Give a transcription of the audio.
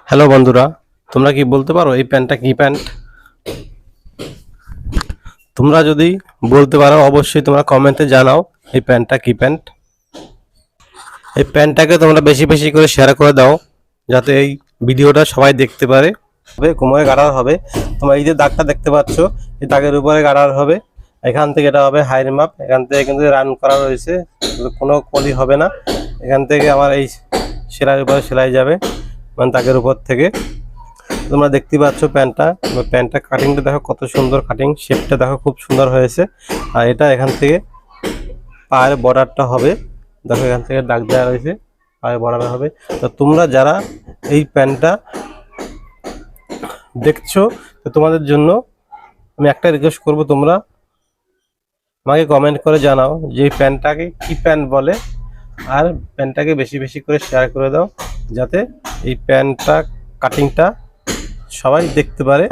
Hello বন্ধুরা, তোমরা কি বলতে পারো এই প্যান্টটা কি প্যান্ট? তোমরা যদি বলতে পারো অবশ্যই তোমরা কমেন্টে জানাও এই প্যান্টটা কি প্যান্ট। এই প্যান্টটাকে তোমরা বেশি বেশি করে শেয়ার করে দাও যাতে এই ভিডিওটা সবাই দেখতে পারে। কোমরে গাড়ার হবে, তোমরা এই যে দাগটা দেখতে পাচ্ছ এই দাগের উপরে গাড়ার হবে। এখান থেকে এটা হবে হাইর মাপ, এখান থেকে কিন্তু রান করা রয়েছে, কোনো কলি হবে না। এখান থেকে আমার এই সেলাইয়ের উপরে সেলাই যাবে, মানে দাগের উপর থেকে। তোমরা দেখতে পাচ্ছ প্যান্টটা কাটিংটা দেখো কত সুন্দর কাটিং, শেপটা দেখো খুব সুন্দর হয়েছে। আর এটা এখান থেকে পায়ের বর্ডারটা হবে, দেখো এখান থেকে দাগ দেওয়া রয়েছে, পায়ের বর্ডার হবে। তো তোমরা যারা এই প্যান্টটা দেখছো, তো তোমাদের জন্য আমি একটা রিকোয়েস্ট করব, তোমরা আমাকে কমেন্ট করে জানাও যে এই প্যান্টটাকে কি প্যান্ট বলে। আর প্যান্টটাকে বেশি বেশি করে শেয়ার করে দাও যাতে এই প্যান্টটা কাটিংটা সবাই দেখতে পারে।